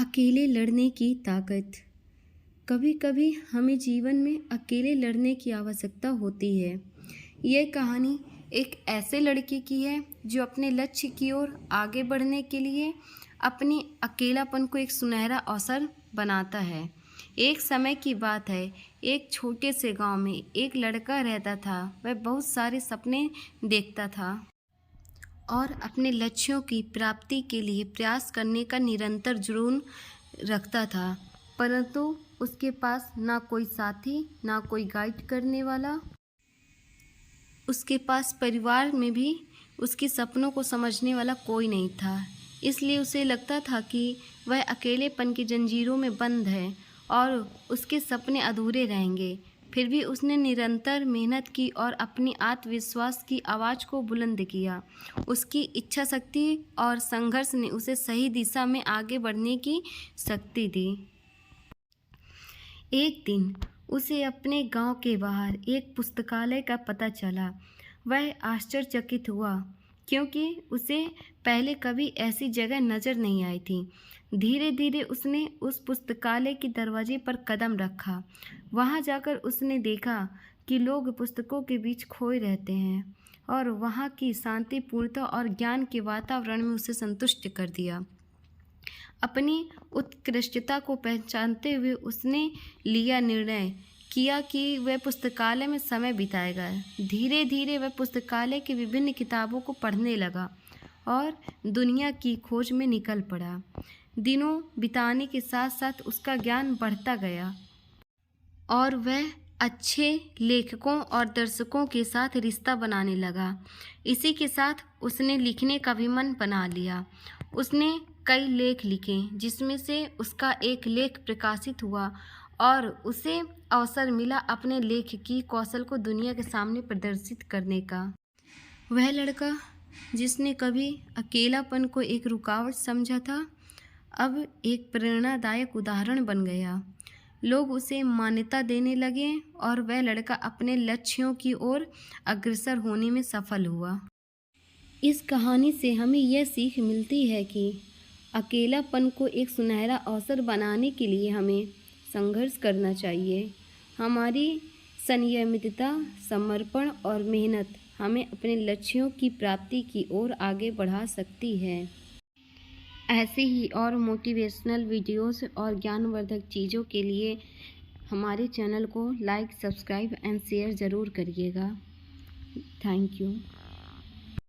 अकेले लड़ने की ताकत। कभी कभी हमें जीवन में अकेले लड़ने की आवश्यकता होती है। यह कहानी एक ऐसे लड़के की है जो अपने लक्ष्य की ओर आगे बढ़ने के लिए अपने अकेलापन को एक सुनहरा अवसर बनाता है। एक समय की बात है, एक छोटे से गांव में एक लड़का रहता था। वह बहुत सारे सपने देखता था और अपने लक्ष्यों की प्राप्ति के लिए प्रयास करने का निरंतर जुनून रखता था, परंतु उसके पास ना कोई साथी, ना कोई गाइड करने वाला। उसके पास परिवार में भी उसके सपनों को समझने वाला कोई नहीं था। इसलिए उसे लगता था कि वह अकेलेपन की जंजीरों में बंद है और उसके सपने अधूरे रहेंगे। फिर भी उसने निरंतर मेहनत की और अपनी आत्मविश्वास की आवाज़ को बुलंद किया। उसकी इच्छा शक्ति और संघर्ष ने उसे सही दिशा में आगे बढ़ने की शक्ति दी। एक दिन उसे अपने गांव के बाहर एक पुस्तकालय का पता चला। वह आश्चर्यचकित हुआ क्योंकि उसे पहले कभी ऐसी जगह नज़र नहीं आई थी। धीरे धीरे उसने उस पुस्तकालय के दरवाजे पर कदम रखा। वहां जाकर उसने देखा कि लोग पुस्तकों के बीच खोए रहते हैं और वहां की शांतिपूर्णता और ज्ञान के वातावरण में उसे संतुष्ट कर दिया। अपनी उत्कृष्टता को पहचानते हुए उसने लिया निर्णय किया कि वह पुस्तकालय में समय बिताएगा। धीरे धीरे वह पुस्तकालय की विभिन्न किताबों को पढ़ने लगा और दुनिया की खोज में निकल पड़ा। दिनों बिताने के साथ साथ उसका ज्ञान बढ़ता गया और वह अच्छे लेखकों और दर्शकों के साथ रिश्ता बनाने लगा। इसी के साथ उसने लिखने का भी मन बना लिया। उसने कई लेख लिखे, जिसमें से उसका एक लेख प्रकाशित हुआ और उसे अवसर मिला अपने लेख की कौशल को दुनिया के सामने प्रदर्शित करने का। वह लड़का जिसने कभी अकेलापन को एक रुकावट समझा था, अब एक प्रेरणादायक उदाहरण बन गया। लोग उसे मान्यता देने लगे और वह लड़का अपने लक्ष्यों की ओर अग्रसर होने में सफल हुआ। इस कहानी से हमें यह सीख मिलती है कि अकेलापन को एक सुनहरा अवसर बनाने के लिए हमें संघर्ष करना चाहिए। हमारी संयमितता, समर्पण और मेहनत हमें अपने लक्ष्यों की प्राप्ति की ओर आगे बढ़ा सकती है। ऐसे ही और मोटिवेशनल वीडियोस और ज्ञानवर्धक चीज़ों के लिए हमारे चैनल को लाइक, सब्सक्राइब एंड शेयर ज़रूर करिएगा। Thank you.